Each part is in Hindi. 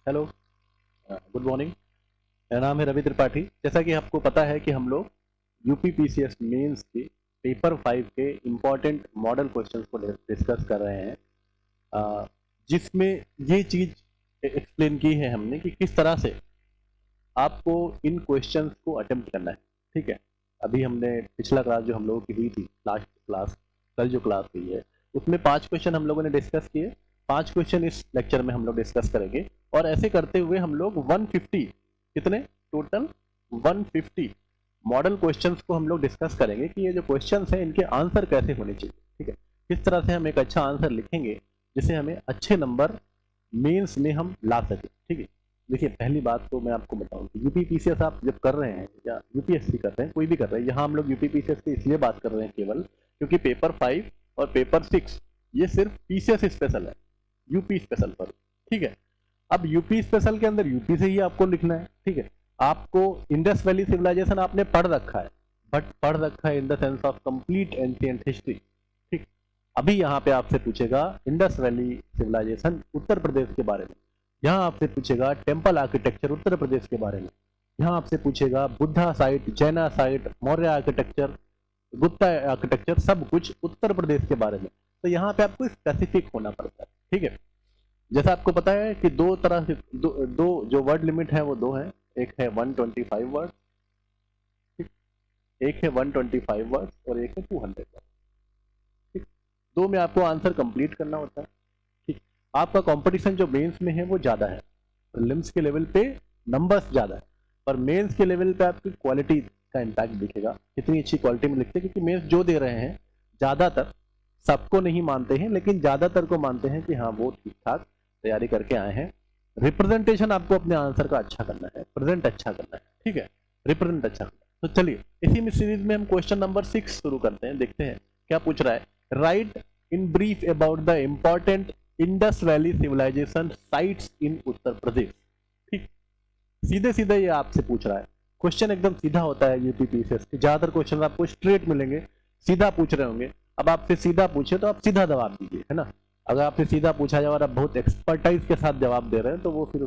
Hello, good morning. मेरा नाम है रवि त्रिपाठी। जैसा कि आपको पता है कि हम लोग यूपी पीसीएस मेंस के पेपर 5 के इम्पॉर्टेंट मॉडल क्वेश्चंस को डिस्कस कर रहे हैं, जिसमें ये चीज़ एक्सप्लेन की है हमने कि किस तरह से आपको इन क्वेश्चंस को अटेम्प्ट करना है। ठीक है, अभी हमने पिछला क्लास जो हम लोगों की हुई थी, लास्ट क्लास, कल जो क्लास हुई है, उसमें 5 क्वेश्चन हम लोगों ने डिस्कस किए। 5 क्वेश्चन इस लेक्चर में हम लोग डिस्कस करेंगे और ऐसे करते हुए हम लोग 150, कितने टोटल 150 मॉडल क्वेश्चंस को हम लोग डिस्कस करेंगे कि ये जो क्वेश्चंस हैं इनके आंसर कैसे होने चाहिए। ठीक है, किस तरह से हम एक अच्छा आंसर लिखेंगे जिससे हमें अच्छे नंबर मेंस में हम ला सकें। ठीक है, देखिए पहली बात तो मैं आपको बताऊं कि यूपी पीसीएस आप जब कर रहे हैं या यूपीएससी कर रहे हैं, कोई भी कर रहे हैं, यहाँ हम लोग यूपी पीसीएस की इसलिए बात कर रहे हैं केवल क्योंकि पेपर 5 और पेपर 6 ये सिर्फ पीसीएस स्पेशल है, यूपी स्पेशल पर। ठीक है, अब यूपी स्पेशल के अंदर यूपी से ही आपको लिखना है। ठीक है, आपको इंडस वैली सिविलाइजेशन आपने पढ़ रखा है, बट पढ़ रखा है in the sense of complete ancient history. ठीक, अभी यहाँ पे आपसे पूछेगा Indus valley civilisation Uttar Pradesh के बारे में, यहाँ आपसे पूछेगा टेम्पल आर्किटेक्चर उत्तर प्रदेश के बारे में, यहाँ आपसे पूछेगा बुद्धा साइट, जैना site, Maurya architecture, Gupta architecture, सब कुछ उत्तर प्रदेश के बारे में। तो यहाँ पे आपको स्पेसिफिक होना पड़ता है। ठीक है, जैसा आपको पता है कि दो तरह से दो जो वर्ड लिमिट है वो दो है, एक है 125 वर्ड, एक है 125 वर्ड और एक है 200 वर्ड। ठीक, दो में आपको आंसर कंप्लीट करना होता है। ठीक, आपका कंपटीशन जो मेंस में है वो ज्यादा है, प्रीलिम्स के लेवल पे नंबर्स ज्यादा है, पर मेंस के लेवल पे आपकी क्वालिटी का इम्पैक्ट दिखेगा, कितनी अच्छी क्वालिटी में लिखते हैं। क्योंकि मेंस जो दे रहे हैं ज्यादातर, सबको नहीं मानते हैं लेकिन ज्यादातर को मानते हैं कि हाँ वो ठीक ठाक तैयारी करके आए हैं। रिप्रेजेंटेशन आपको अपने आंसर का अच्छा करना है, प्रेजेंट अच्छा करना है। ठीक है, रिप्रेजेंट अच्छा करना है। तो चलिए इसी में सीरीज में हम क्वेश्चन नंबर 6 शुरू करते हैं, देखते हैं क्या पूछ रहा है। Write in brief about the important Indus valley civilization sites in Uttar Pradesh. ठीक, सीधे सीधे ये आपसे पूछ रहा है, क्वेश्चन एकदम सीधा होता है यूपी पीसीएस के, ज्यादातर क्वेश्चन आपको स्ट्रेट मिलेंगे, सीधा पूछ रहे होंगे। अब आपसे सीधा पूछे तो आप सीधा जवाब दीजिए, है ना। अगर आपसे सीधा पूछा जाए और आप बहुत एक्सपर्टाइज के साथ जवाब दे रहे हैं तो वो फिर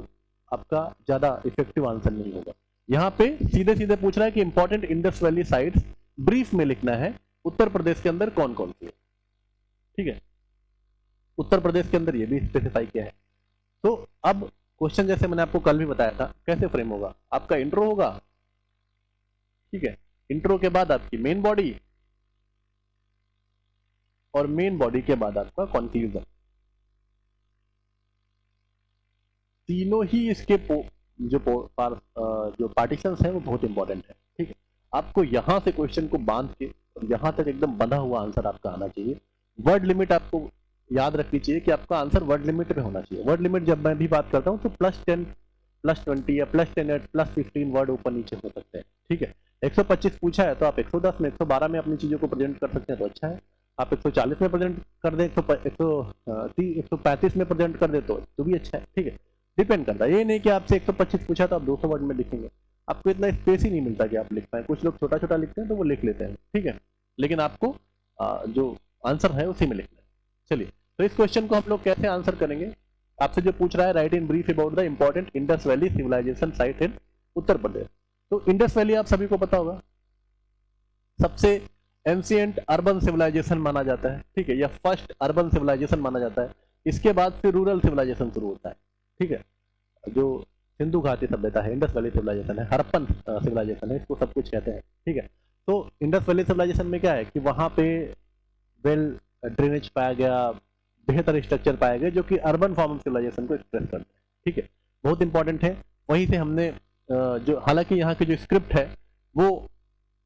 आपका ज्यादा इफेक्टिव आंसर नहीं होगा। यहाँ पे सीधे सीधे पूछ रहा है कि important Indus Valley sites brief में लिखना है, उत्तर प्रदेश के अंदर कौन कौन सी है। ठीक है, उत्तर प्रदेश के अंदर ये भी स्पेसिफाई किया है। तो अब क्वेश्चन जैसे मैंने आपको कल भी बताया था कैसे फ्रेम होगा, आपका इंट्रो होगा। ठीक है, इंट्रो के बाद आपकी मेन बॉडी और मेन बॉडी के बाद आपका कंक्लूजन। तीनों ही इसके जो पार्टीशंस हैं वो बहुत इंपॉर्टेंट है। ठीक है, आपको यहां से क्वेश्चन को बांध के और यहां तक एकदम बंधा हुआ आंसर आपका आना चाहिए। वर्ड लिमिट आपको याद रखनी चाहिए कि आपका आंसर वर्ड लिमिट में होना चाहिए। वर्ड लिमिट जब मैं भी बात करता हूं तो +10, +20 या +10 +15 वर्ड ऊपर नीचे हो सकते हैं। ठीक है, 125 पूछा है तो आप 110 में 112 में अपनी चीजों को प्रेजेंट कर सकते हैं तो अच्छा है। आप 140 में प्रेजेंट कर दें, 135 में प्रेजेंट कर दे तो भी अच्छा है। ठीक है, डिपेंड करता है, ये नहीं कि आपसे 125 पूछा तो आप 200 वर्ड में लिखेंगे, आपको इतना स्पेस ही नहीं मिलता कि आप लिख पाए। कुछ लोग छोटा छोटा लिखते हैं तो वो लिख लेते हैं। ठीक है, लेकिन आपको जो आंसर है उसी में लिखना है। चलिए, तो इस क्वेश्चन को हम लोग कैसे आंसर करेंगे। आपसे जो पूछ रहा है, write in brief about the important Indus valley civilization site in Uttar Pradesh. तो इंडस वैली आप सभी को पता होगा, सबसे एंशिएंट अर्बन सिविलाइजेशन माना जाता है। ठीक है, या फर्स्ट अर्बन सिविलाइजेशन माना जाता है। इसके बाद फिर रूरल सिविलाइजेशन शुरू होता है। ठीक है, जो सिंधु घाटी सभ्यता है, इंडस वैली सिविलाइजेशन है, हड़प्पन सिविलाइजेशन है, इसको सब कुछ कहते हैं। ठीक है, तो इंडस वैली सिविलाइजेशन में क्या है कि वहां पे वेल ड्रेनेज पाया गया, बेहतर स्ट्रक्चर पाया गया जो कि अर्बन फॉर्म ऑफ सिविलाइजेशन को एक्सप्रेस करते हैं। ठीक है, बहुत इंपॉर्टेंट है। वहीं से हमने जो, हालांकि यहाँ की जो स्क्रिप्ट है वो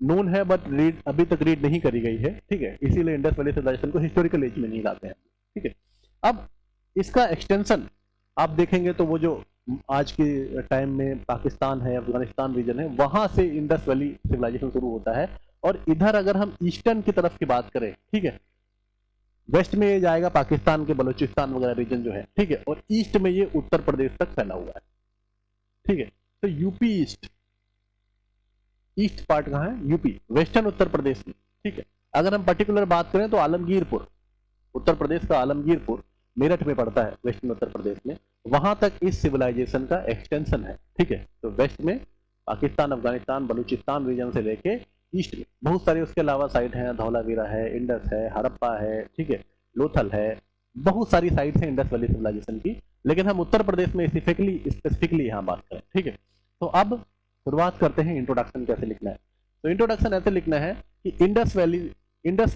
नोन है बट रीड अभी तक रीड नहीं करी गई है। ठीक है, इसीलिए इंडस वैली सिविलाइजेशन को हिस्टोरिकल एज में नहीं लाते हैं। ठीक है, अब इसका एक्सटेंशन आप देखेंगे तो वो जो आज के टाइम में पाकिस्तान है, अफगानिस्तान रीजन है, वहां से इंडस वैली सिविलाइजेशन शुरू होता है। और इधर अगर हम ईस्टर्न की तरफ की बात करें, ठीक है, वेस्ट में ये जाएगा पाकिस्तान के बलूचिस्तान वगैरह रीजन जो है। ठीक है, और ईस्ट में ये उत्तर प्रदेश तक फैला हुआ है। ठीक है, तो यूपी ईस्ट, ईस्ट पार्ट कहाँ है, यूपी, वेस्टर्न उत्तर प्रदेश में। ठीक है, अगर हम पर्टिकुलर बात करें तो आलमगीरपुर, उत्तर प्रदेश का आलमगीरपुर मेरठ में पड़ता है, वेस्टर्न उत्तर प्रदेश में, वहां तक इस सिविलाइजेशन का एक्सटेंशन है, ठीक है। तो वेस्ट में पाकिस्तान, अफगानिस्तान, बलूचिस्तान रीजन से लेके ईस्ट में बहुत सारे उसके अलावा साइट हैं, धौलावीरा है, इंडस है, हड़प्पा है, ठीक है, लोथल है, बहुत सारी साइट्स हैं इंडस वैली सिविलाइजेशन की, लेकिन हम उत्तर प्रदेश में स्पेसिफिकली यहाँ बात करें, ठीक है। तो अब शुरुआत करते हैं, इंट्रोडक्शन कैसे लिखना है। तो इंट्रोडक्शन ऐसे लिखना है कि Indus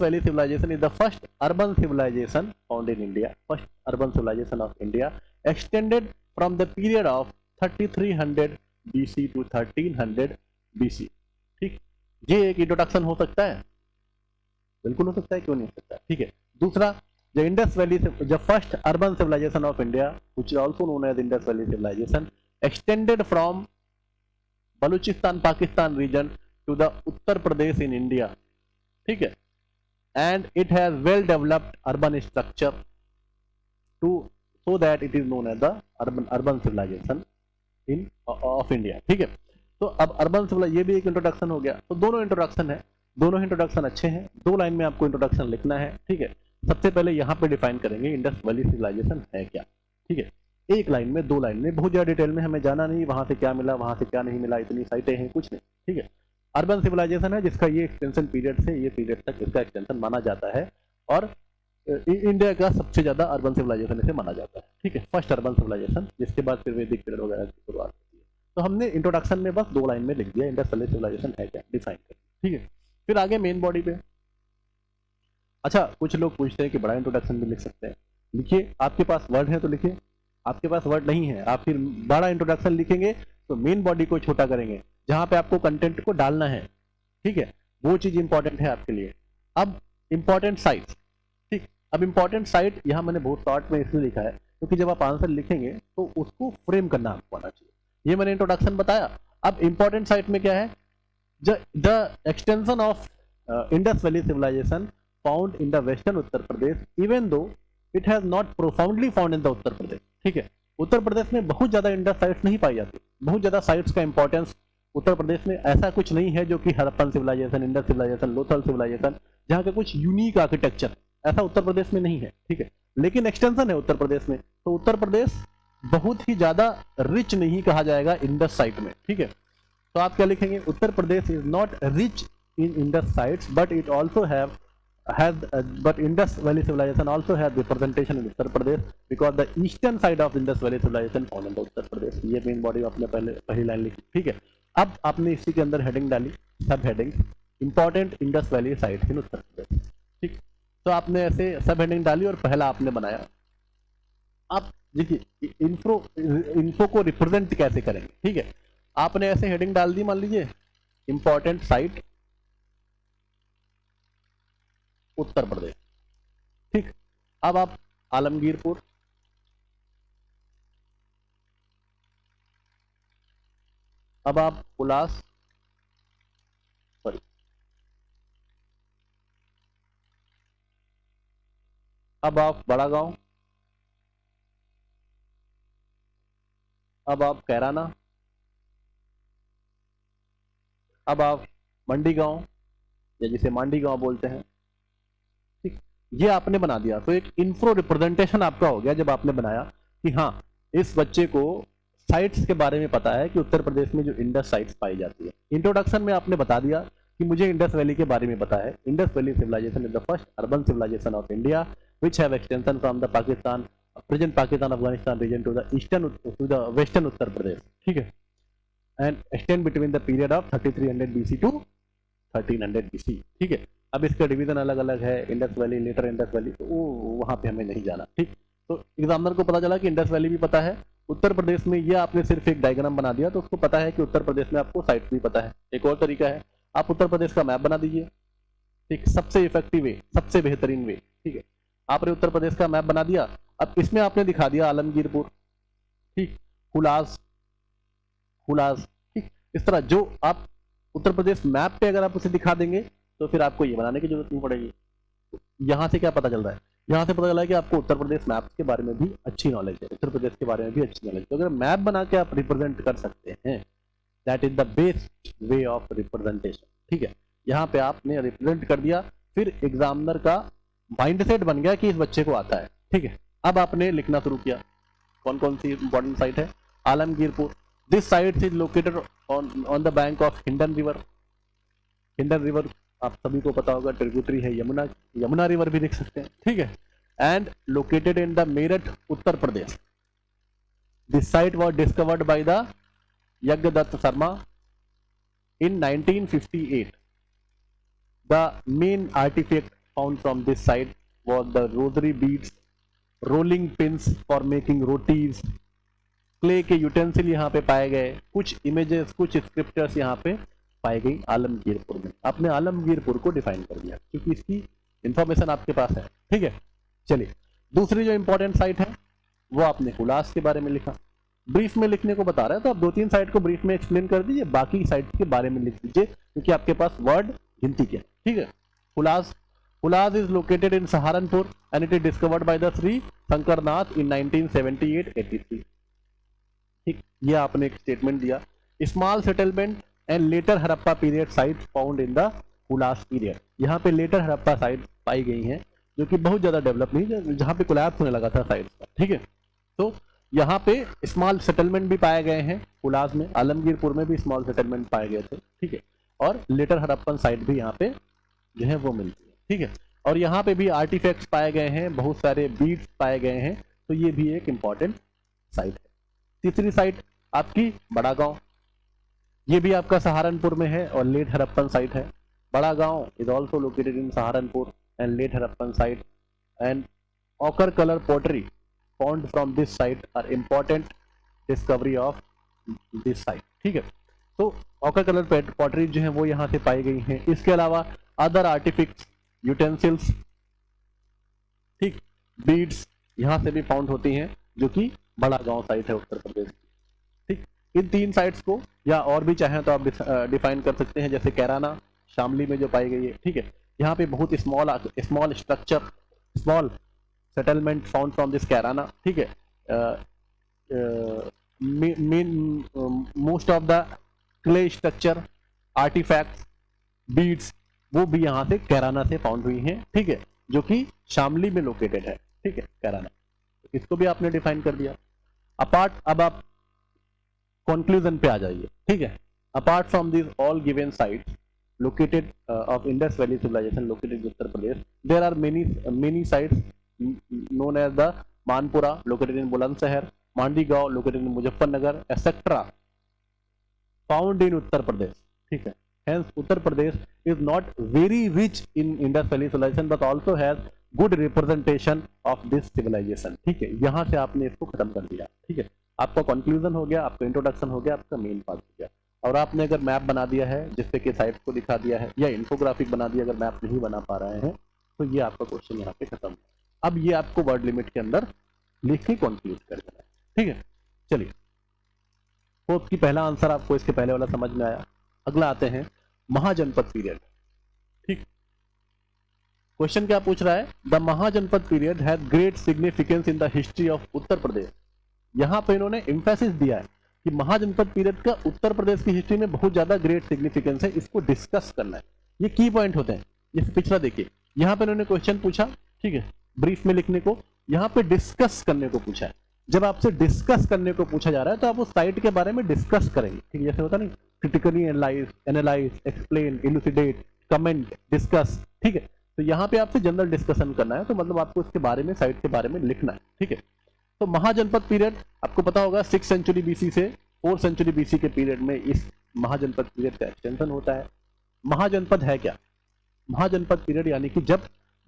valley civilisation is the first urban civilisation found in India, first urban civilisation of India, extended from the period of 3300 BC to 1300 BC, ठीक। ये एक इंट्रोडक्शन हो सकता है, बिल्कुल हो सकता है, क्यों नहीं हो सकता, ठीक है। दूसरा, the Indus Valley, the first urban civilization of India, which is also known as Indus Valley civilization, extended from Baluchistan, Pakistan region to the Uttar Pradesh in India, ठीक है, and it has well developed urban structure to so that it is known as the urban civilization in of India, ठीक है। तो अब अर्बन सिविलाइजेशन, ये भी एक इंट्रोडक्शन हो गया। तो दोनों इंट्रोडक्शन है, दोनों इंट्रोडक्शन अच्छे हैं, दो लाइन में आपको इंट्रोडक्शन लिखना है, ठीक है। सबसे पहले यहाँ पे डिफाइन करेंगे इंडस वैली सिविलाइजेशन है क्या, ठीक है। एक लाइन में, दो लाइन में, बहुत ज्यादा डिटेल में हमें जाना नहीं, वहां से क्या मिला, वहां से क्या नहीं मिला, इतनी साइटें हैं, कुछ नहीं, ठीक है। अर्बन सिविलाइजेशन है जिसका ये एक्सटेंशन पीरियड से ये पीरियड तक इसका एक्सटेंशन माना जाता है, और इंडिया का सबसे ज्यादा अर्बन सिविलाइजेशन इसे माना जाता है, ठीक है। फर्स्ट अर्बन सिविलाइजेशन, जिसके बाद फिर वैदिक पीरियड वगैरह की शुरुआत होती है। तो हमने इंट्रोडक्शन में बस दो लाइन में लिख दिया इंडस वैली सिविलाइजेशन है क्या, डिफाइन कर, ठीक है। फिर आगे मेन बॉडी पे, अच्छा कुछ लोग पूछते हैं कि बड़ा इंट्रोडक्शन भी लिख सकते हैं, लिखिए, आपके पास वर्ड है तो लिखिए, आपके पास वर्ड नहीं है, आप फिर बड़ा इंट्रोडक्शन लिखेंगे तो मेन बॉडी को छोटा करेंगे, जहां पे आपको कंटेंट को डालना है, ठीक है, वो चीज इंपॉर्टेंट है आपके लिए। अब इंपॉर्टेंट साइट्स, ठीक, अब इंपॉर्टेंट साइट यहाँ मैंने बहुत शॉर्ट में इसलिए लिखा है क्योंकि जब आप आंसर लिखेंगे तो उसको फ्रेम करना आपको आना चाहिए, ये मैंने इंट्रोडक्शन बताया। अब इंपॉर्टेंट साइट में क्या है, the extension of Indus valley civilisation found in the western Uttar Pradesh, even though it has not profoundly found in the Uttar Pradesh, ठीक है। उत्तर प्रदेश में बहुत ज्यादा इंडस साइट्स नहीं पाई जाती, बहुत ज्यादा साइट्स का इंपॉर्टेंस उत्तर प्रदेश में ऐसा कुछ नहीं है जो कि Harappan civilisation, Indus civilisation, Lothal civilisation, जहाँ का कुछ यूनिक आर्किटेक्चर ऐसा उत्तर प्रदेश में नहीं है, ठीक है। लेकिन एक्सटेंशन है उत्तर प्रदेश में, तो उत्तर प्रदेश बहुत ही ज्यादा रिच नहीं कहा जाएगा इंडस साइट में, ठीक है। तो आप क्या लिखेंगे, Uttar Pradesh is not rich in Indus sites but it also but Indus Valley civilization also has representation in Uttar Pradesh because the eastern side of Indus Valley civilization found in the Uttar Pradesh। ये मेन बॉडी आपने पहली लाइन लिखी, ठीक है। अब आपने इसी के अंदर हेडिंग डाली, sub heading important Indus Valley sites in Uttar Pradesh, ठीक। तो आपने ऐसे सब हेडिंग डाली और पहला आपने बनाया। आप देखिए इन्फो को रिप्रेजेंट कैसे करेंगे, ठीक है। आपने ऐसे हेडिंग डाल दी, मान लीजिए इंपॉर्टेंट साइट उत्तर प्रदेश, ठीक। अब आप आलमगीरपुर, अब आप उलास, सॉरी, अब आप बड़ा गांव, अब आप कैराना, अब आप मंडी गांव या जिसे मांडी गांव बोलते हैं, ठीक। ये आपने बना दिया, तो एक इन्फ्रो रिप्रेजेंटेशन आपका हो गया जब आपने बनाया कि हाँ इस बच्चे को साइट्स के बारे में पता है कि उत्तर प्रदेश में जो इंडस साइट्स पाई जाती है। इंट्रोडक्शन में आपने बता दिया कि मुझे इंडस वैली के बारे में पता है, Indus valley civilisation is the first urban civilisation of India which have extension from the Pakistan, present Pakistan Afghanistan region to the eastern to the western Uttar Pradesh, ठीक है, and extend between the period of 3300 BC to 1300 BC, ठीक है। अब इसका डिवीजन अलग अलग है, Indus valley, later Indus valley, तो वो वहां पे हमें नहीं जाना, ठीक। तो एग्जामिनर को पता चला कि इंडस वैली भी पता है, उत्तर प्रदेश में ये आपने सिर्फ एक डायग्राम बना दिया तो उसको पता है कि उत्तर प्रदेश में आपको साइट भी पता है। एक और तरीका है, आप उत्तर प्रदेश का मैप बना दीजिए, ठीक, सबसे इफेक्टिव वे, सबसे बेहतरीन वे, ठीक है। आपने उत्तर प्रदेश का मैप बना दिया, अब इसमें आपने दिखा दिया आलमगीरपुर, ठीक, हुलास, ठीक। इस तरह जो आप उत्तर प्रदेश मैप पे अगर आप उसे दिखा देंगे तो फिर आपको ये बनाने की जरूरत नहीं पड़ेगी। यहाँ से क्या पता चल रहा है, यहाँ से पता चला है कि आपको उत्तर प्रदेश मैप के बारे में भी अच्छी नॉलेज है, उत्तर प्रदेश के बारे में भी अच्छी नॉलेज है। तो अगर मैप बना के आप रिप्रेजेंट कर सकते हैं, that is the best way of representation, ठीक है। यहाँ पे आपने रिप्रेजेंट कर दिया, फिर एग्जामिनर का माइंडसेट बन गया कि इस बच्चे को आता है, ठीक है। अब आपने लिखना शुरू किया, कौन कौन सी इंपॉर्टेंट साइट है? Alamgirpur, this site is located on the bank of Hindon river. Hindon river आप सभी को पता होगा ट्रिब्यूटरी है यमुना, यमुना रिवर भी लिख सकते हैं, ठीक है। And located in the Meerut, Uttar Pradesh. This site was discovered by the Yagyadatta Sharma in 1958. The main artifact found from this site was the rosary beads, rolling pins for making rotis, clay के यूटेंसिल यहाँ पे पाए गए, कुछ इमेजेस, कुछ स्क्रिप्चर्स यहाँ पे पाई गई आलमगीरपुर में। आपने आलमगीरपुर को डिफाइन कर दिया क्योंकि इसकी इंफॉर्मेशन आपके पास है, ठीक है। चलिए, दूसरी जो इंपॉर्टेंट साइट है वो आपने हुलास के बारे में लिखा। ब्रीफ में लिखने को बता रहा है तो आप 2-3 साइट को ब्रीफ में एक्सप्लेन कर दीजिए, बाकी साइट के बारे में लिख दीजिए क्योंकि आपके पास वर्ड गिनती क्या है, ठीक है। Hulas, Hulas is located in Saharanpur and it is discovered by the Shri Shankarnath in 1978-83। ठीक, ये आपने एक स्टेटमेंट दिया। Small settlement and later Harappa period site found in the Hulas period. यहाँ पे लेटर हड़प्पा साइट पाई गई हैं जो कि बहुत ज्यादा डेवलप नहीं, जहाँ पे कोलैप्स होने लगा था साइट का, ठीक है। तो यहाँ पे स्मॉल सेटलमेंट भी पाए गए हैं हुलास में, आलमगीरपुर में भी स्मॉल सेटलमेंट पाए गए थे, ठीक है। और लेटर हड़प्पन साइट भी यहाँ पे जो है वो मिलती है, ठीक है। और यहाँ पे भी आर्टिफैक्ट्स पाए गए हैं, बहुत सारे बीड्स पाए गए हैं, तो ये भी एक इंपॉर्टेंट साइट है। तीसरी साइट आपकी बड़ा गांव, ये भी आपका सहारनपुर में है और लेट हड़प्पन साइट है। Bada Gaon is also located in Saharanpur and late Harappan site and ochre colour pottery found from this site are important discovery of this site, ठीक है। तो ऑकर कलर पॉटरी जो है वो यहाँ से पाई गई हैं। इसके अलावा अदर आर्टिफिक्स, यूटेंसिल्स, ठीक, बीड्स यहाँ से भी फाउंड होती हैं जो कि बड़ा गांव साइट है उत्तर प्रदेश की, ठीक। इन 3 साइट्स को या और भी चाहें तो आप डिफाइन कर सकते हैं, जैसे कैराना शामली में जो पाई गई है, ठीक है। यहाँ पे बहुत small structure, small settlement found from this Kairana, ठीक है। Most of the clay structure, artefacts, beads वो भी यहाँ से कैराना से फाउंड हुई हैं, ठीक है, जो कि शामली में लोकेटेड है, ठीक है, कैराना। इसको भी आपने डिफाइन कर दिया। अपार्ट, अब आप कंक्लूजन पे आ जाइए, ठीक है। Apart from this all given sites located of Indus Valley civilization located in Uttar Pradesh, there are many sites known as the Manpura located in Bulandshahr, Mandigaon located in Muzaffarnagar, etc. found in Uttar Pradesh, ठीक है। Hence Uttar Pradesh is not very rich in Indus Valley civilization but also has good representation of this civilization, ठीक है। यहाँ से आपने इसको खत्म कर दिया, ठीक है। आपका कंक्लूजन हो गया, आपका इंट्रोडक्शन हो गया, आपका मेन पार्ट हो गया। और आपने अगर मैप बना दिया है जिससे कि साइट को दिखा दिया है या इन्फोग्राफिक बना दिया, अगर मैप नहीं बना पा रहे हैं तो ये आपका क्वेश्चन यहाँ पे खत्म है। अब ये आपको वर्ड लिमिट के अंदर लिख के कंक्लूड कर देना है, ठीक है। चलिए, होप की पहला आंसर आपको इसके पहले वाला समझ में आया। अगला आते हैं महाजनपद पीरियड, ठीक। क्वेश्चन क्या पूछ रहा है? The Mahajanapada period had great significance in the history of Uttar Pradesh. यहाँ पे इन्होंने एम्फेसिस दिया है कि महाजनपद पीरियड का उत्तर प्रदेश की हिस्ट्री में बहुत ज्यादा ग्रेट सिग्निफिकेंस है, इसको डिस्कस करना है। ये की पॉइंट होते हैं। जैसे पिछला देखिए, यहाँ पे इन्होंने क्वेश्चन पूछा, ठीक है, ब्रीफ में लिखने को, यहाँ पे डिस्कस करने को पूछा है। जब आपसे डिस्कस करने को पूछा जा रहा है तो आप उस साइट के बारे में डिस्कस करेंगे, ठीक है। जैसे होता नहीं, critically analyse, explain, elucidate, comment, discuss, ठीक है। तो यहाँ पे आपसे जनरल डिस्कशन करना है, तो मतलब आपको इसके बारे में, साइट के बारे में लिखना है, ठीक है। तो महाजनपद पीरियड आपको पता होगा 6 सेंचुरी बीसी से 4 सेंचुरी बीसी के पीरियड में इस महाजनपद पीरियड का एक्सटेंशन होता है। महाजनपद है क्या? महाजनपद पीरियड यानी कि जब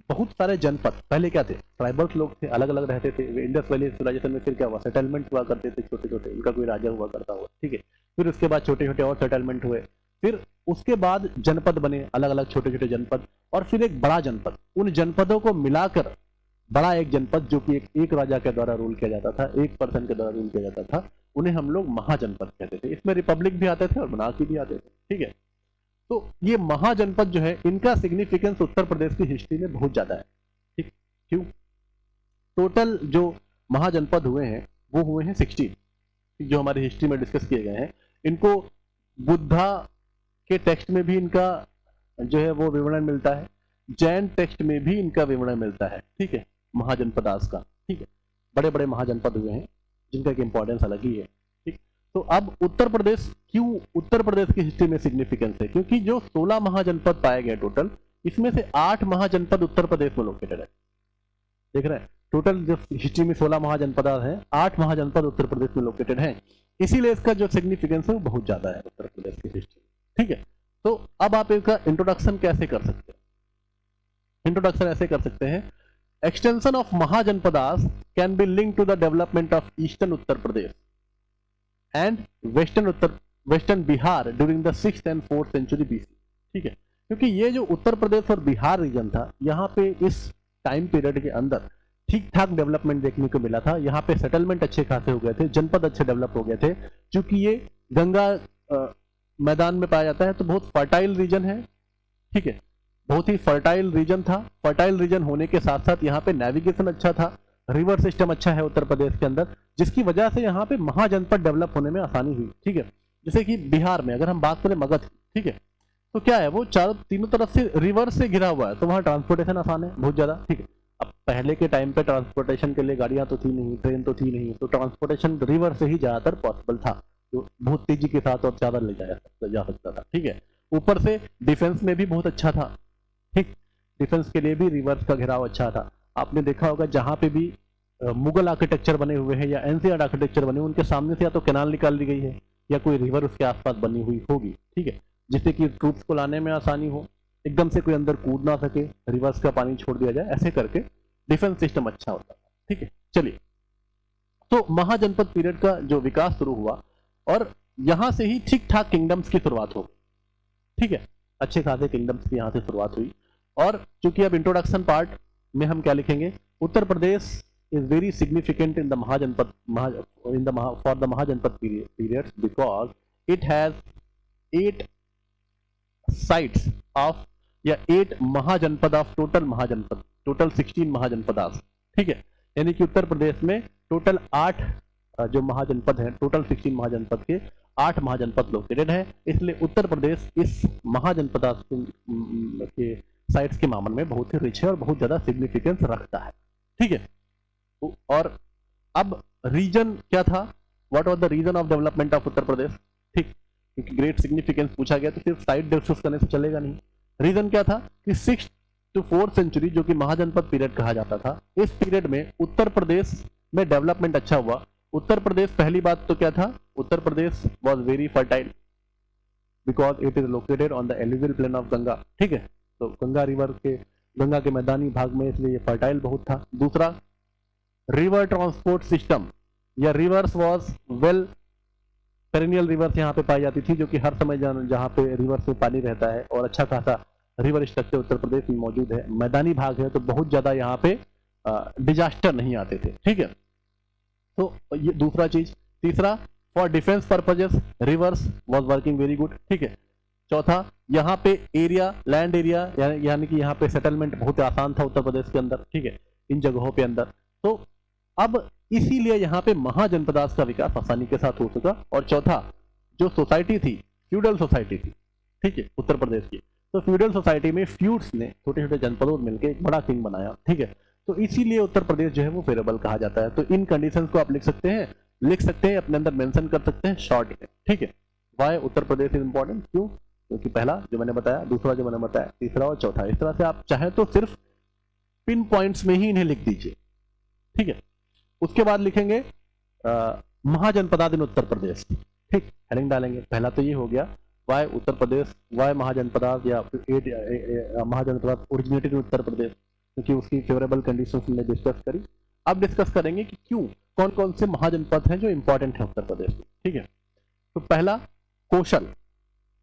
बहुत सारे जनपद, पहले क्या थे, ट्राइबल्स लोग थे, अलग अलग रहते थे। इंडस वैली सिविलाइजेशन में फिर क्या हुआ, सेटलमेंट हुआ करते थे छोटे छोटे, इनका कोई राजा हुआ करता हुआ, ठीक है। फिर उसके बाद छोटे छोटे और सेटलमेंट हुए, फिर उसके बाद जनपद बने, अलग अलग छोटे छोटे जनपद, और फिर एक बड़ा जनपद। उन जनपदों को मिलाकर बड़ा एक जनपद, जो कि एक राजा के द्वारा रूल किया जाता था, एक पर्सन के द्वारा रूल किया जाता था, उन्हें हम लोग महाजनपद कहते थे। इसमें रिपब्लिक भी आते थे और मोनार्की भी आते थे, ठीक है। तो ये महाजनपद जो है, इनका सिग्निफिकेंस उत्तर प्रदेश की हिस्ट्री में बहुत ज्यादा है, ठीक। क्यों? टोटल जो महाजनपद हुए हैं वो हुए हैं 16, जो हमारी हिस्ट्री में डिस्कस किए गए हैं। इनको बुद्धा के टेक्स्ट में भी इनका जो है वो विवरण मिलता है, जैन टेक्स्ट में भी इनका विवरण मिलता है, ठीक है, महाजनपदास का, ठीक है। बड़े बड़े महाजनपद हुए हैं जिनका एक इंपॉर्टेंस अलग ही है। ठीक, तो अब उत्तर प्रदेश क्यों उत्तर प्रदेश की हिस्ट्री में सिग्निफिकेंस है, क्योंकि जो 16 महाजनपद पाए गए टोटल, इसमें से 8 महाजनपद उत्तर प्रदेश में लोकेटेड है। देख रहे हैं, टोटल जो हिस्ट्री में 16 महाजनपद हैं, 8 महाजनपद उत्तर प्रदेश में लोकेटेड हैं, इसीलिए इसका जो सिग्निफिकेंस है वो बहुत ज्यादा है उत्तर प्रदेश की हिस्ट्री। ठीक है, तो अब आप इसका इंट्रोडक्शन कैसे कर सकते हैं? इंट्रोडक्शन ऐसे कर सकते हैं, extension of Mahajanapadas can be link to the development of eastern Uttar Pradesh and western Bihar during the 6th and 4th century BC। ठीक है, क्योंकि ये जो उत्तर प्रदेश और बिहार रीजन था, यहाँ पे इस टाइम पीरियड के अंदर ठीक ठाक डेवलपमेंट देखने को मिला था। यहाँ पे सेटलमेंट अच्छे खासे हो गए थे, जनपद अच्छे डेवलप हो गए थे। क्योंकि ये गंगा मैदान में पाया जाता है, तो बहुत फर्टाइल रीजन है। ठीक है, बहुत ही फर्टाइल रीजन था। फर्टाइल रीजन होने के साथ साथ यहाँ पे नेविगेशन अच्छा था, रिवर सिस्टम अच्छा है उत्तर प्रदेश के अंदर, जिसकी वजह से यहाँ पे महाजनपद डेवलप होने में आसानी हुई। ठीक है, जैसे कि बिहार में अगर हम बात करें मगध, ठीक है, तो क्या है, वो तीनों तरफ से रिवर से घिरा हुआ है, तो वहाँ ट्रांसपोर्टेशन आसान है बहुत ज्यादा। ठीक है, अब पहले के टाइम पे ट्रांसपोर्टेशन के लिए गाड़ियां तो थी नहीं, ट्रेन तो थी नहीं, तो ट्रांसपोर्टेशन रिवर से ही ज्यादातर पॉसिबल था, जो बहुत तेजी के साथ और ज्यादा ले जा सकता था। ठीक है, ऊपर से डिफेंस में भी बहुत अच्छा था। ठीक, डिफेंस के लिए भी रिवर्स का घेराव अच्छा था। आपने देखा होगा जहां पे भी मुगल आर्किटेक्चर बने हुए हैं या एंशिएंट आर्किटेक्चर बने, उनके सामने से या तो कैनाल निकाल दी गई है या कोई रिवर उसके आसपास बनी हुई होगी। ठीक है, जिससे कि ट्रूप्स को लाने में आसानी हो, एकदम से कोई अंदर कूद ना सके, रिवर्स का पानी छोड़ दिया जाए, ऐसे करके डिफेंस सिस्टम अच्छा होता है। ठीक है, चलिए, तो महाजनपद पीरियड का जो विकास शुरू हुआ और यहां से ही ठीक ठाक किंगडम्स की शुरुआत हो गई। ठीक है, अच्छे खासे किंगडम्स की यहां से शुरुआत हुई। और चूंकि अब इंट्रोडक्शन पार्ट में हम क्या लिखेंगे, Uttar Pradesh is very significant in the mahajanapada for the mahajanapada periods because it has 8 sites of या 8 महाजनपद ऑफ टोटल 16 महाजनपदास। ठीक है, यानी कि उत्तर प्रदेश में टोटल 8 जो महाजनपद हैं, टोटल 16 महाजनपद के 8 महाजनपद लोकेटेड है, इसलिए उत्तर प्रदेश इस महाजनपदास के साइट्स के मामले में बहुत ही रिच है और बहुत ज्यादा सिग्निफिकेंस रखता है। ठीक है, और अब रीजन क्या था, what was the reason of development of Uttar Pradesh? ठीक, क्योंकि ग्रेट सिग्निफिकेंस पूछा गया तो सिर्फ साइट डिस्कस करने से चलेगा नहीं। रीजन क्या था कि 6th to 4th सेंचुरी, जो कि महाजनपद पीरियड कहा जाता था, इस पीरियड में उत्तर प्रदेश में डेवलपमेंट अच्छा हुआ। उत्तर प्रदेश, पहली बात तो क्या था, Uttar Pradesh was very fertile because it is located on the alluvial plain of Ganga. ठीक है, तो गंगा के मैदानी भाग में, इसलिए ये फर्टाइल बहुत था। दूसरा, रिवर ट्रांसपोर्ट सिस्टम या rivers was well, perennial rivers यहाँ पे पाई जाती थी, जो कि हर समय जहाँ पे रिवर्स में पानी रहता है और अच्छा खासा रिवर स्ट्रक्चर उत्तर प्रदेश में मौजूद है, मैदानी भाग है, तो बहुत ज्यादा यहाँ पे डिजास्टर नहीं आते थे। ठीक है, तो ये दूसरा चीज। तीसरा, for defence purposes reverse was working very good. ठीक है, चौथा, यहाँ पे एरिया, लैंड एरिया, यानी कि यहाँ पे सेटलमेंट बहुत आसान था उत्तर प्रदेश के अंदर। ठीक है, इन जगहों पे अंदर, तो अब इसीलिए यहाँ पे महाजनपदास का विकास आसानी के साथ हो सका। और चौथा, जो सोसाइटी थी, फ्यूडल सोसाइटी थी, ठीक है, उत्तर प्रदेश की, तो फ्यूडल सोसाइटी में फ्यूड्स ने छोटे छोटे जनपदों में मिलकर एक बड़ा किंग बनाया। ठीक है, तो इसीलिए उत्तर प्रदेश जो है वो फेवरेबल कहा जाता है। तो इन कंडीशंस को आप लिख सकते हैं, अपने अंदर मेंशन कर सकते हैं शॉर्ट में। ठीक है, why Uttar Pradesh is important, क्यों? क्योंकि पहला जो मैंने बताया, दूसरा जो मैंने बताया, तीसरा और चौथा, इस तरह से आप चाहे तो सिर्फ पिन पॉइंट्स में ही इन्हें लिख दीजिए। ठीक है, उसके बाद लिखेंगे महाजनपदाद इन उत्तर प्रदेश। ठीक, हेडिंग डालेंगे। पहला तो ये हो गया, वाई उत्तर प्रदेश, वाई महाजनपदाद या महाजनपदाद ओरिजिनेटेड इन उत्तर प्रदेश, क्योंकि उसकी फेवरेबल कंडीशन हमने डिस्कस करी। अब डिस्कस करेंगे कि क्यों, कौन कौन से महाजनपद हैं जो इंपॉर्टेंट है उत्तर प्रदेश में। ठीक है, तो पहला कौशल,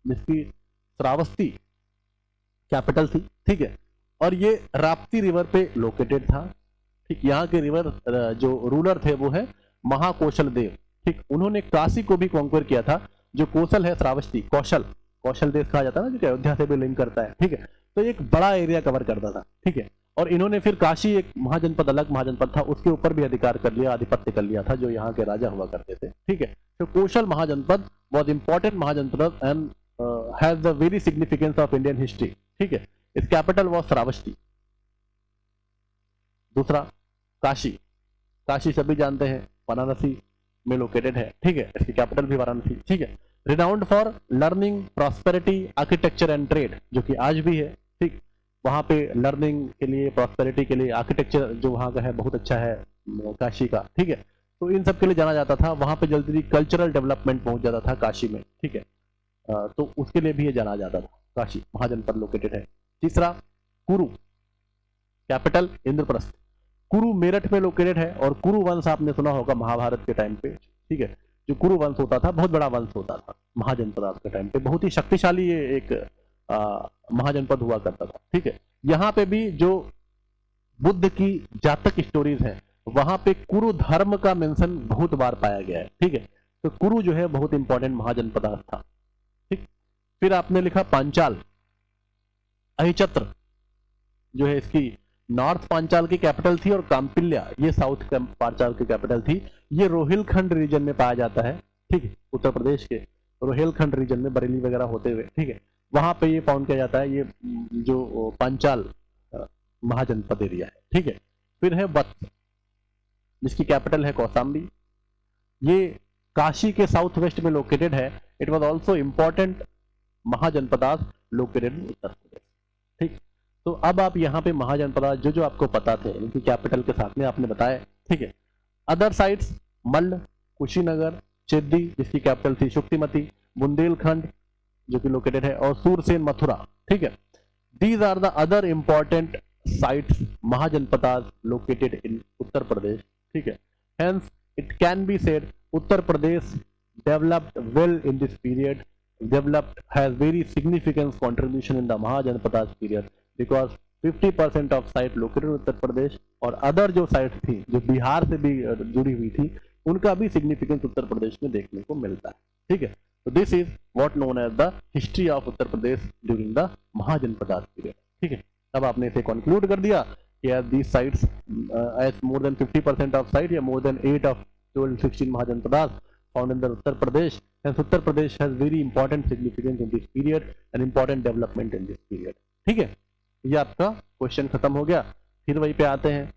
जिसकी श्रावस्ती कैपिटल थी। ठीक है, और ये राप्ती रिवर पे लोकेटेड था। ठीक, यहाँ के रिवर जो रूलर थे वो है महाकौशल देव। ठीक, उन्होंने काशी को भी कॉन्क्वर किया था। जो कौशल है, श्रावस्ती, कौशल देश कहा जाता है ना, जो अयोध्या से भी लिंक करता है। ठीक है, तो एक बड़ा एरिया कवर करता था। ठीक है, और इन्होंने फिर काशी, एक महाजनपद, अलग महाजनपद था, उसके ऊपर भी अधिकार कर लिया, आधिपत्य कर लिया था, जो यहाँ के राजा हुआ करते थे। ठीक है, तो Kaushal mahajanapada was important mahajanapada and has the very significance of Indian history. ठीक है, इस कैपिटल वॉज श्रावस्ती। दूसरा, काशी सभी जानते हैं, बनारसी में लोकेटेड है, ठीक है, इसकी कैपिटल भी वाराणसी, ठीक है। Renowned for learning, prosperity, architecture and trade, जो कि आज भी है, ठीक। वहाँ पे लर्निंग के लिए, प्रॉस्पेरिटी के लिए, आर्किटेक्चर जो वहाँ का है बहुत अच्छा है काशी का, ठीक है। तो इन सब के लिए जाना जाता था। वहाँ पे जल्दी कल्चरल डेवलपमेंट बहुत ज़्यादा था काशी में, ठीक है। तो उसके लिए भी ये जाना जाता था, काशी महाजनपद लोकेटेड है। तीसरा कुरु, कैपिटल इंद्रप्रस्थ। कुरु मेरठ में लोकेटेड है, और कुरु वंश आपने सुना होगा महाभारत के टाइम पे, ठीक है। जो कुरु वंश होता था, बहुत बड़ा वंश होता था महाजनपद के टाइम पे, बहुत ही शक्तिशाली ये एक महाजनपद हुआ करता था, ठीक है। यहाँ पे भी जो बुद्ध की जातक स्टोरीज है, वहां पे कुरु धर्म का मेंशन बहुत बार पाया गया है, ठीक है। तो कुरु जो है बहुत इंपॉर्टेंट महाजनपद था, ठीक। फिर आपने लिखा पांचाल, अहिचत्र जो है इसकी नॉर्थ पांचाल की कैपिटल थी, और काम्पिल्या ये साउथ पांचाल की कैपिटल थी। ये रोहिलखंड रीजन में पाया जाता है, ठीक है, उत्तर प्रदेश के रोहिलखंड रीजन में, बरेली वगैरह होते हुए, ठीक है, वहां पे ये फाउंड किया जाता है, ये जो पांचाल महाजनपद एरिया है, ठीक है। फिर है वत्स, जिसकी कैपिटल है कौशाम्बी। ये काशी के साउथ वेस्ट में लोकेटेड है। It was also important mahajanapadas located in Uttar Pradesh, ठीक। तो अब आप यहाँ पे महाजनपदास जो जो आपको पता थे इनकी कैपिटल के साथ में आपने बताए, ठीक है। अदर साइट्स मल्ल, कुशीनगर, चेद्दी जिसकी कैपिटल थी शुक्तिमती, बुंदेलखंड जो कि लोकेटेड है, और सूरसेन, मथुरा, ठीक है। These are the other important sites mahajanapadas located in Uttar Pradesh, ठीक है। Hence it can be said Uttar Pradesh developed well in this period, developed has very significant contribution in the Mahajanpadas period, because 50% of site located in Uttar Pradesh, और अदर जो साइट थी जो बिहार से भी जुड़ी हुई थी, उनका भी सिग्निफिकेंस उत्तर प्रदेश में देखने को मिलता है, ठीक है। तो this is what known as the history of Uttar Pradesh during the Mahajanapadas period, ठीक है। अब आपने इसे कंक्लूड कर दिया कि as these sites as more than 50% of site, या more than 8 of 12 16 mahajanapadas found in the Uttar Pradesh, hence Uttar Pradesh has very important significance in this period and important development in this period, ठीक है। ये आपका क्वेश्चन खत्म हो गया। फिर वहीं पे आते हैं,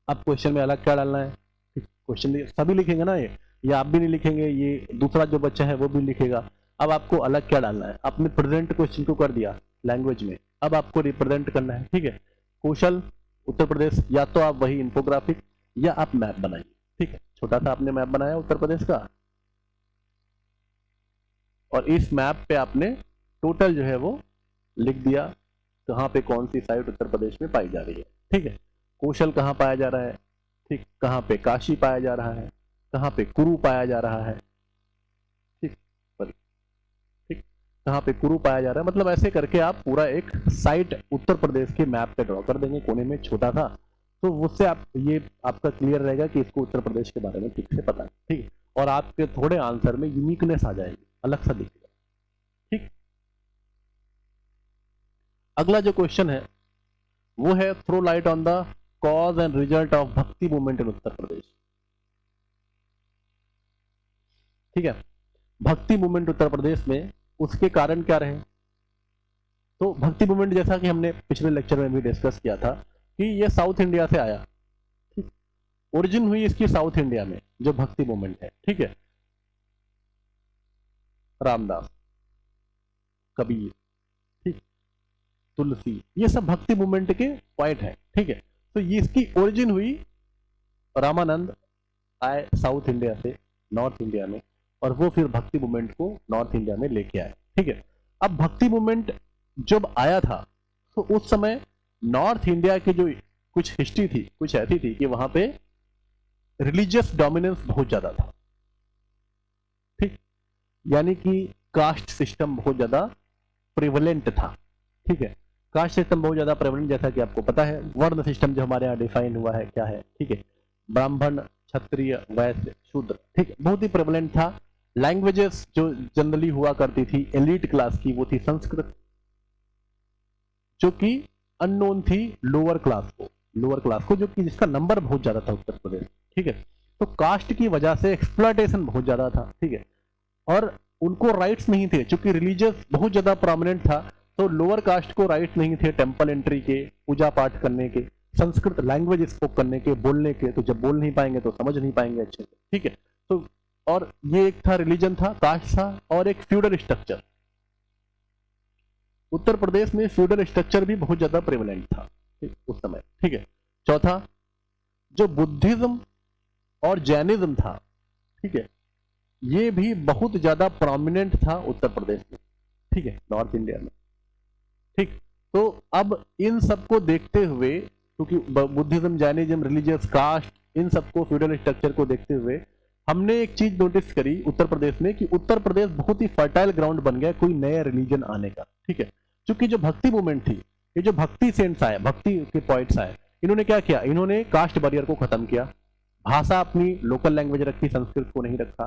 अब क्वेश्चन में अलग क्या डालना है, क्वेश्चन सभी लिखेंगे ना, ये आप भी नहीं लिखेंगे, ये दूसरा जो बच्चा है वो भी लिखेगा। अब आपको अलग क्या डालना है, आपने प्रेजेंट क्वेश्चन को कर दिया लैंग्वेज में, अब आपको रिप्रेजेंट करना है, ठीक है। कौशल उत्तर प्रदेश, या तो आप वही इंफोग्राफिक या आप मैप बनाइए, ठीक है। छोटा सा आपने मैप बनाया उत्तर प्रदेश का, और इस मैप पे आपने टोटल जो है वो लिख दिया कहाँ पे कौन सी साइट उत्तर प्रदेश में पाई जा रही है, ठीक है। कौशल कहाँ पाया जा रहा है, ठीक, कहाँ पे काशी पाया जा रहा है, कहाँ पे कुरु पाया जा रहा है, ठीक, कहाँ पे कुरु पाया जा रहा है, मतलब ऐसे करके आप पूरा एक साइट उत्तर प्रदेश के मैप पे ड्रॉ कर देंगे, कोने में छोटा था, तो उससे आप ये आपका क्लियर रहेगा कि इसको उत्तर प्रदेश के बारे में ठीक से पता है, ठीक है। और आपके थोड़े आंसर में यूनिकनेस आ जाएगी, अलग सा दिखेगा, ठीक। अगला जो क्वेश्चन है वो है throw light on the cause and result of भक्ति मूवमेंट इन उत्तर प्रदेश, ठीक है। भक्ति मूवमेंट उत्तर प्रदेश में उसके कारण क्या रहे। तो भक्ति मूवमेंट जैसा कि हमने पिछले लेक्चर में भी डिस्कस किया था कि ये साउथ इंडिया से आया, ठीक, ओरिजिन हुई इसकी साउथ इंडिया में जो भक्ति मूवमेंट है, ठीक है। रामदास, कबीर, ठीक, तुलसी, ये सब भक्ति मूवमेंट के पॉइंट है, ठीक है। तो ये इसकी ओरिजिन हुई, रामानंद आए साउथ इंडिया से नॉर्थ इंडिया में, और वो फिर भक्ति मूवमेंट को नॉर्थ इंडिया में लेके आए, ठीक है। अब भक्ति मूवमेंट जब आया था तो उस समय नॉर्थ इंडिया की जो कुछ हिस्ट्री थी कुछ ऐसी थी कि वहां पे रिलीजियस डोमिनेंस बहुत ज्यादा था, ठीक, यानी कि कास्ट सिस्टम बहुत ज्यादा प्रिवलेंट था, ठीक है। कास्ट सिस्टम बहुत ज्यादा प्रिवलेंट, जैसा कि आपको पता है वर्ण सिस्टम जो हमारे यहाँ डिफाइन हुआ है क्या है, ठीक है, ब्राह्मण, क्षत्रिय, वैश्य, शूद्र, ठीक, बहुत ही प्रिवलेंट था। लैंग्वेजेस जो जनरली हुआ करती थी एलीट क्लास की वो थी संस्कृत, जो कि अननोन थी लोअर क्लास को जो कि जिसका नंबर बहुत ज्यादा था उत्तर प्रदेश, ठीक है। तो कास्ट की वजह से एक्सप्लॉयटेशन बहुत ज्यादा था, ठीक है, और उनको राइट्स नहीं थे, चूंकि रिलीजियस बहुत ज्यादा प्रोमिनेंट था, तो लोअर कास्ट को राइट्स नहीं थे टेम्पल एंट्री के, पूजा पाठ करने के, संस्कृत लैंग्वेज स्पोक करने के, बोलने के। तो जब बोल नहीं पाएंगे तो समझ नहीं पाएंगे अच्छे से, ठीक है। तो और ये एक था रिलीजन था, कास्ट था, और एक फ्यूडल स्ट्रक्चर। उत्तर प्रदेश में फ्यूडल स्ट्रक्चर भी बहुत ज्यादा प्रेवलेंट था उस समय, ठीक है। चौथा, जो बुद्धिज्म और जैनिज्म था, ठीक है, ये भी बहुत ज्यादा प्रोमिनेंट था उत्तर प्रदेश में, ठीक है, नॉर्थ इंडिया में, ठीक। तो अब इन सबको देखते हुए, क्योंकि बुद्धिज्म, जैनिज्म, रिलीजियस, कास्ट, इन सबको, फ्यूडल स्ट्रक्चर को देखते हुए हमने एक चीज नोटिस करी उत्तर प्रदेश में कि उत्तर प्रदेश बहुत ही फर्टाइल ग्राउंड बन गया कोई नया रिलीजन आने का, ठीक है। क्योंकि जो भक्ति मूवमेंट थी, ये जो भक्ति सेंट्स आए, भक्ति के पॉइंट्स आए, इन्होंने क्या किया, इन्होंने कास्ट बैरियर को खत्म किया, भाषा अपनी लोकल लैंग्वेज रखी, संस्कृत को नहीं रखा,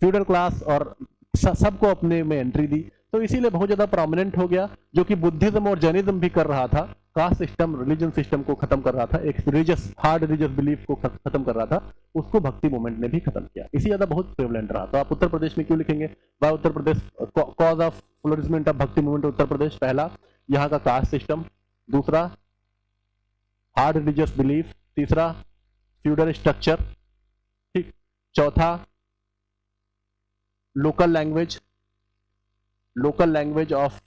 फ्यूडल क्लास और सबको अपने में एंट्री दी। तो इसीलिए बहुत ज्यादा प्रोमिनेंट हो गया, जो कि बुद्धिज्म और जैनिज्म भी कर रहा था, कास्ट सिस्टम, रिलीजन सिस्टम को खत्म कर रहा था, एक रिलीजियस, हार्ड रिलीजियस बिलीफ को खत्म कर रहा था, उसको भक्ति मूवमेंट ने भी खत्म किया। इसी ज्यादा बहुत प्रेवलेंट रहा। तो आप उत्तर प्रदेश में क्यों लिखेंगे, by Uttar Pradesh, cause of flourishment of भक्ति मूवमेंट उत्तर प्रदेश, पहला यहाँ का कास्ट सिस्टम, दूसरा हार्ड रिलीजियस बिलीफ, तीसरा फ्यूडल स्ट्रक्चर, ठीक, चौथा local language of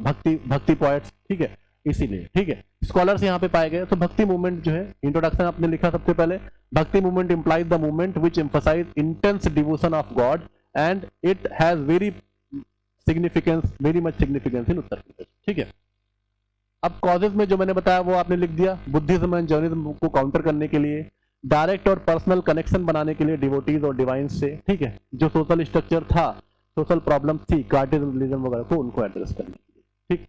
bhakti poets, ठीक है, इसीलिए, ठीक है, स्कॉलर्स यहाँ पे पाए गए। तो भक्ति मूवमेंट जो है, इंट्रोडक्शन आपने लिखा सबसे पहले, bhakti movement implies the movement which emphasize intense devotion of god and it has very much significance in Uttar Pradesh, ठीक है। अब कॉजेज में जो मैंने बताया वो आपने लिख दिया, बुद्धिज्म एंड जैनिज्म को काउंटर करने के लिए, डायरेक्ट और पर्सनल कनेक्शन बनाने के लिए डिवोटीज और डिवाइन्स से, ठीक है, जो सोशल स्ट्रक्चर था, सोशल प्रॉब्लम थी, कार्टिज्म, रिलीजन वगैरह को, उनको एड्रेस करने के लिए, ठीक।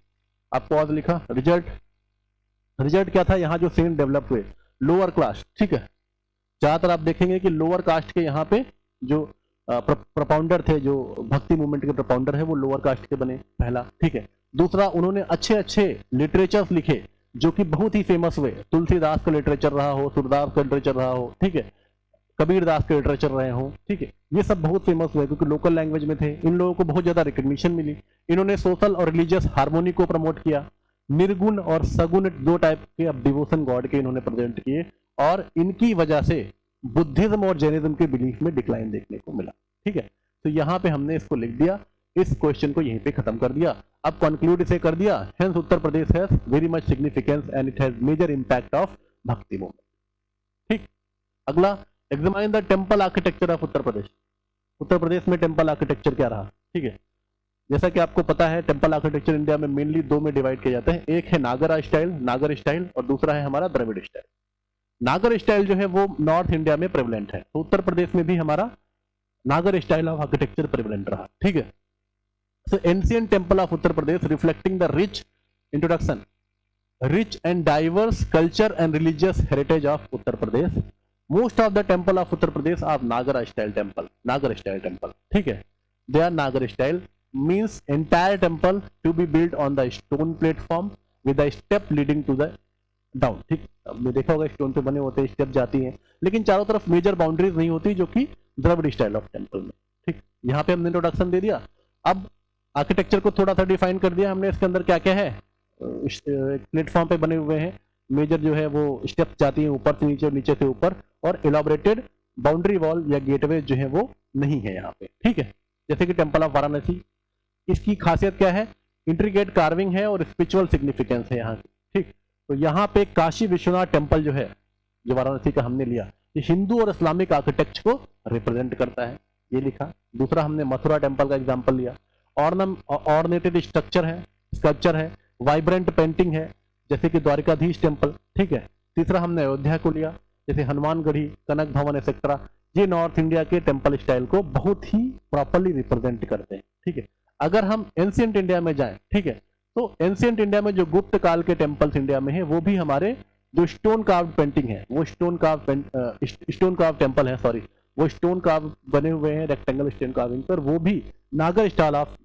आप कॉज लिखा, रिजल्ट क्या था, यहाँ जो सेंट डेवलप हुए, लोअर क्लास, ठीक है, ज्यादातर आप देखेंगे कि लोअर कास्ट के यहाँ पे जो प्रोपाउंडर थे, जो भक्ति मूवमेंट के प्रोपाउंडर है, वो लोअर कास्ट के बने, पहला, ठीक है। दूसरा, उन्होंने अच्छे अच्छे लिटरेचर्स लिखे जो कि बहुत ही फेमस हुए, तुलसीदास का लिटरेचर रहा हो, सूरदास का लिटरेचर रहा हो, ठीक है, कबीरदास के लिटरेचर रहे हो, ठीक है, ये सब बहुत फेमस हुए क्योंकि लोकल लैंग्वेज में थे, इन लोगों को बहुत ज्यादा रिकग्निशन मिली। इन्होंने सोशल और रिलीजियस हार्मोनी को प्रमोट किया, निर्गुण और सगुण दो टाइप के अब डिवोशन गॉड के इन्होंने प्रेजेंट किए, और इनकी वजह से बुद्धिज्म और जैनिज्म के बिलीफ में डिक्लाइन देखने को मिला, ठीक है। तो यहाँ पे हमने इसको लिख दिया, इस क्वेश्चन को यहीं पे खत्म कर दिया। अब कंक्लूड इसे कर दिया, hence Uttar Pradesh has very much significance and it has major impact of भक्ति मूवमेंट, ठीक। अगला, examine the temple architecture of Uttar Pradesh. Uttar Pradesh में टेम्पल आर्किटेक्चर क्या रहा, ठीक है। जैसा कि आपको पता है, टेम्पल आर्किटेक्चर इंडिया में मेनली दो में डिवाइड किए जाते हैं, एक है नागर स्टाइल और दूसरा है हमारा द्रविड़ स्टाइल। नागर स्टाइल जो है वो नॉर्थ इंडिया में प्रेवलेंट है, तो उत्तर प्रदेश में भी हमारा नागर स्टाइल ऑफ आर्किटेक्चर प्रेवलेंट रहा, ठीक है। So ancient temple of Uttar Pradesh reflecting the rich and diverse culture and religious heritage of Uttar Pradesh. Most of the temple of Uttar Pradesh are Nagar style temple, ठीक है। They are Nagar style, means entire temple to be built on the stone platform with a step leading to the down, ठीक। आपने देखा होगा स्टोन पे बने होते हैं, स्टेप जाती हैं, लेकिन चारों तरफ मेजर बाउंड्रीज नहीं होती, जो कि द्रविड़ स्टाइल ऑफ टेम्पल में, ठीक। यहाँ पे हमने इंट्रोडक्शन दे दिया। अब आर्किटेक्चर को थोड़ा सा डिफाइन कर दिया हमने, इसके अंदर क्या क्या है, प्लेटफॉर्म पे बने हुए हैं, मेजर जो है वो स्टेप जाती है ऊपर से नीचे और नीचे से ऊपर, और इलाबोरेटेड बाउंड्री वॉल या गेटवे जो है वो नहीं है यहाँ पे, ठीक है। जैसे कि टेम्पल ऑफ वाराणसी, इसकी खासियत क्या है, इंट्रिकेट कार्विंग है और स्पिरिचुअल सिग्निफिकेंस है यहाँ की, ठीक। तो यहाँ पे काशी विश्वनाथ टेम्पल जो है, जो वाराणसी का हमने लिया, ये हिंदू और इस्लामिक आर्किटेक्चर को रिप्रेजेंट करता है, ये लिखा। दूसरा, हमने मथुरा टेम्पल का एग्जाम्पल लिया, ऑर्नेटेड स्ट्रक्चर है, स्कल्पचर है, वाइब्रेंट पेंटिंग है, जैसे कि द्वारिकाधीश टेम्पल, ठीक है। तीसरा, हमने अयोध्या को लिया, जैसे हनुमानगढ़ी, कनक भवन एक्सेट्रा, ये नॉर्थ इंडिया के टेम्पल स्टाइल को बहुत ही प्रॉपरली रिप्रेजेंट करते हैं, ठीक है। अगर हम एंशिएंट इंडिया में जाएं, ठीक है, तो एंशिएंट इंडिया में जो गुप्त काल के टेम्पल्स इंडिया में है, वो भी हमारे जो स्टोन कार्व पेंटिंग है, वो स्टोन कार्व टेम्पल है, सॉरी, वो स्टोन कार्व बने हुए हैं रेक्टेंगल स्टोन कार्विंग पर, वो भी नागर स्टाइल ऑफ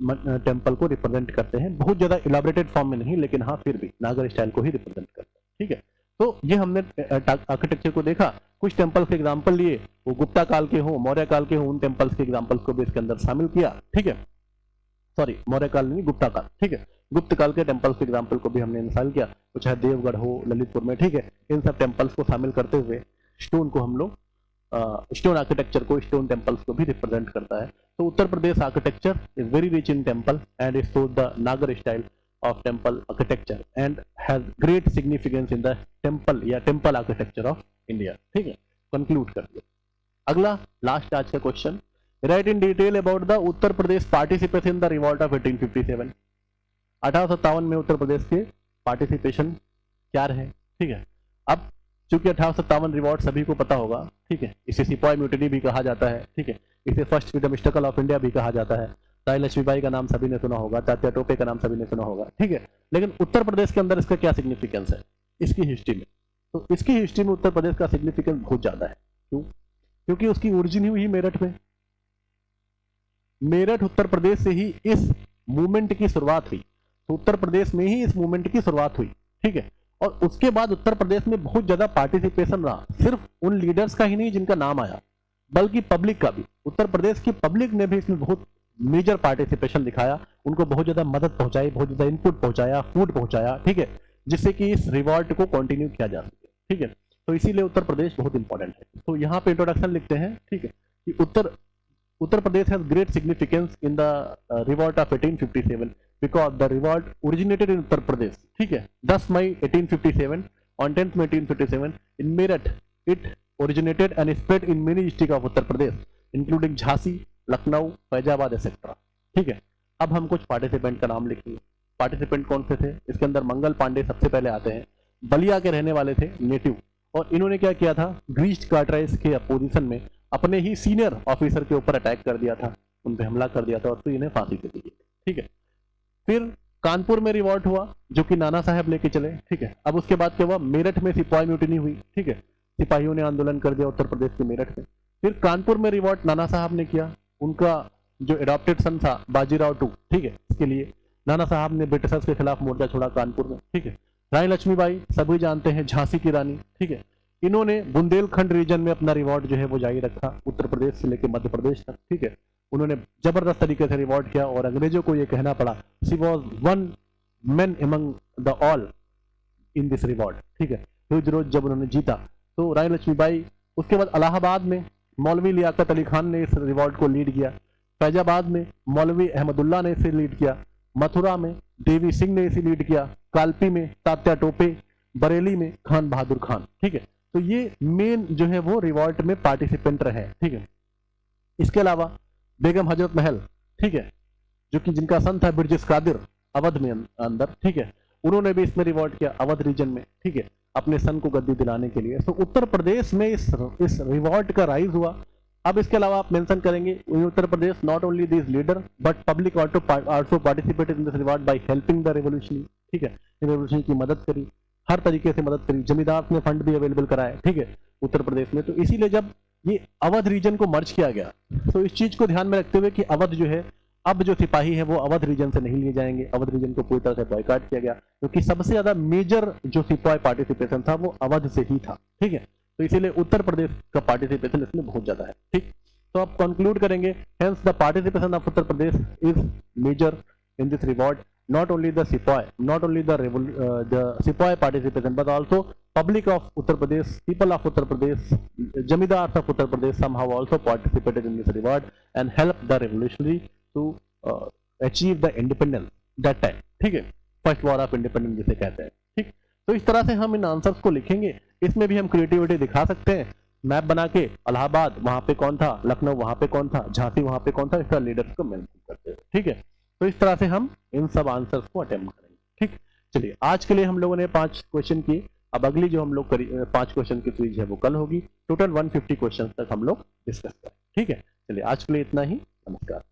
टेम्पल को रिप्रेजेंट करते हैं, बहुत ज्यादा इलाबोरेटेड फॉर्म में नहीं, लेकिन हाँ फिर भी नागर स्टाइल को ही रिप्रेजेंट करते हैं, ठीक है। तो ये हमने आर्किटेक्चर को देखा, कुछ टेम्पल्स के एग्जाम्पल लिए, वो गुप्ता काल के हो, मौर्य काल के हो, उन टेम्पल्स के एग्जाम्पल्स को भी इसके अंदर शामिल किया, ठीक है। सॉरी, मौर्य काल नहीं, गुप्ता काल, ठीक है। गुप्त काल के टेम्पल्स के एग्जाम्पल को भी हमने शामिल किया, तो चाहे देवगढ़ हो, ललितपुर में, ठीक है, इन सब टेम्पल्स को शामिल करते हुए स्टोन को हम लोग स्टोन आर्किटेक्चर को, स्टोन टेम्पल्स को भी रिप्रेजेंट करता है। तो Uttar Pradesh architecture is very rich in temple and is shows the Nagara style of temple architecture and has great significance in the temple या टेम्पल आर्किटेक्चर ऑफ इंडिया। ठीक है, कंक्लूड कर दिया। अगला लास्ट आज का question, write in detail about the Uttar Pradesh participation in the revolt of 1857। 1857 में उत्तर प्रदेश के पार्टिसिपेशन क्या रहे। ठीक है, अब चूंकि 1857 रिवॉल्ट सभी को पता होगा, ठीक है, इसे सिपाही म्यूटिनी भी कहा जाता है। ठीक है, इसे first freedom struggle of India भी कहा जाता है। रानी लक्ष्मीबाई का नाम सभी ने सुना होगा, तात्या टोपे का नाम सभी ने सुना होगा। ठीक है, लेकिन उत्तर प्रदेश के अंदर इसका क्या सिग्निफिकेंस है इसकी हिस्ट्री में? तो इसकी हिस्ट्री में उत्तर प्रदेश का सिग्निफिकेंस बहुत ज्यादा है। क्यों? क्योंकि उसकी ओरिजिन हुई मेरठ में। मेरठ उत्तर प्रदेश से ही इस मूवमेंट की शुरुआत हुई। तो उत्तर प्रदेश में ही इस मूवमेंट की शुरुआत हुई। ठीक है, और उसके बाद उत्तर प्रदेश में बहुत ज्यादा पार्टिसिपेशन रहा, सिर्फ उन लीडर्स का ही नहीं जिनका नाम आया, बल्कि पब्लिक का भी। उत्तर प्रदेश की पब्लिक ने भी इसमें बहुत मेजर पार्टिसिपेशन दिखाया, उनको बहुत ज्यादा मदद पहुंचाई, बहुत ज्यादा इनपुट पहुंचाया, फूड पहुंचाया। ठीक है, जिससे कि इस रिवॉल्ट को कंटिन्यू किया जा सके। ठीक है, तो इसीलिए उत्तर प्रदेश बहुत इंपॉर्टेंट है। तो यहाँ पे इंट्रोडक्शन लिखते हैं, ठीक है, कि Uttar Pradesh has great significance in the revolt of 1857 because the revolt originated in Uttar Pradesh. ठीक है, 10 मई 1857 on 10th May 1857 in Meerut it originated and spread in many district of Uttar Pradesh including Jhansi, Lucknow, Faizabad etcetera. ठीक है, अब हम कुछ पार्टिसिपेंट का नाम लिखेंगे। पार्टिसिपेंट कौन से थे? इसके अंदर मंगल पांडे सबसे पहले आते हैं, बलिया के रहने वाले थे, नेटिव, और इन्होंने क्या किया था, ग्रीस्ट कार्टराइज के अपोजिशन में अपने ही सीनियर ऑफिसर के ऊपर अटैक कर दिया था, उन पर हमला कर दिया था और फिर इन्हें फांसी दे दी। ठीक है, फिर कानपुर में रिवॉल्ट हुआ जो कि नाना साहब लेके चले। ठीक है, अब उसके बाद क्या हुआ, मेरठ में सिपाही म्यूटिनी हुई। ठीक है, सिपाहियों ने आंदोलन कर दिया उत्तर प्रदेश के मेरठ में। फिर कानपुर में रिवॉल्ट नाना साहब ने किया, उनका जो एडॉप्टेड सन था बाजीराव टू, ठीक है, इसके लिए नाना साहब ने ब्रिटिशर्स के खिलाफ मोर्चा छोड़ा कानपुर में। ठीक है, रानी लक्ष्मीबाई सभी जानते हैं, झांसी की रानी। ठीक है, इन्होंने बुंदेलखंड रीजन में अपना रिवॉल्ट जो है वो जारी रखा, उत्तर प्रदेश से लेकर मध्य प्रदेश तक। ठीक है, उन्होंने जबरदस्त तरीके से रिवॉल्ट किया और अंग्रेजों को ये कहना पड़ा, she was one man among the all in this revolt. ठीक है, रोज जब उन्होंने जीता तो रानी लक्ष्मीबाई, उसके बाद इलाहाबाद में मौलवी लियाकत अली खान ने इस रिवॉल्ट को लीड किया, फैजाबाद में मौलवी अहमदुल्ला ने इसे लीड किया, मथुरा में देवी सिंह ने इसे लीड किया, कालपी में तात्या टोपे, बरेली में खान बहादुर खान। ठीक है, तो ये मेन जो है वो रिवॉल्ट में पार्टिसिपेंट रहे। ठीक है, इसके अलावा बेगम हजरत महल, ठीक है, जो कि जिनका सन था बिरजिस कादिर अवध में अंदर। ठीक है, उन्होंने भी इसमें रिवॉल्ट किया अवध रीजन में। ठीक है, अपने सन को गद्दी दिलाने के लिए। तो उत्तर प्रदेश में इस रिवॉल्ट का राइज हुआ। अब इसके अलावा आप मेंशन करेंगे in Uttar Pradesh not only this leader but public also participated in this revolt by helping the revolution. ठीक है, रेवोल्यूशन की मदद करी, हर तरीके से मदद करी, जमींदार ने फंड भी अवेलेबल कराए। ठीक है, उत्तर प्रदेश में। तो इसीलिए जब ये अवध रीजन को मर्ज किया गया तो इस चीज को ध्यान में रखते हुए कि अवध जो है, अब जो सिपाही है वो अवध रीजन से नहीं लिए जाएंगे, अवध रीजन को पूरी तरह से बॉयकॉट किया गया, क्योंकि सबसे ज्यादा मेजर जो सिपाही पार्टिसिपेशन था वो अवध से ही था। ठीक है, तो इसीलिए उत्तर प्रदेश का पार्टिसिपेशन इसमें बहुत ज्यादा है। ठीक, तो आप कंक्लूड करेंगे, hence the participation of Uttar Pradesh is major in this revolt, not only the Sepoy participation, but also public of Uttar Pradesh, people of Uttar Pradesh, Jamidars of Uttar Pradesh somehow also participated in this revolt and helped the revolutionary to achieve the independence that time. ठीक है, फर्स्ट वॉर ऑफ इंडिपेंडेंस जिसे कहते हैं। ठीक, तो इस तरह से हम इन आंसर्स को लिखेंगे। इसमें भी हम क्रिएटिविटी दिखा सकते हैं, मैप बना के इलाहाबाद वहां पे कौन था, लखनऊ वहां पे कौन था, झांसी वहां पे कौन था, इस तरह लीडर्स को मेंशन करते हैं। ठीक है, तो इस तरह से हम इन सब आंसर्स को अटेम्प्ट करेंगे। ठीक, चलिए आज के लिए हम लोगों ने 5 क्वेश्चन किए। अब अगली जो हम लोग 5 क्वेश्चन की सीरीज है वो कल होगी। टोटल 150 क्वेश्चन तक हम लोग डिस्कस करें। ठीक है, चलिए आज के लिए इतना ही। नमस्कार।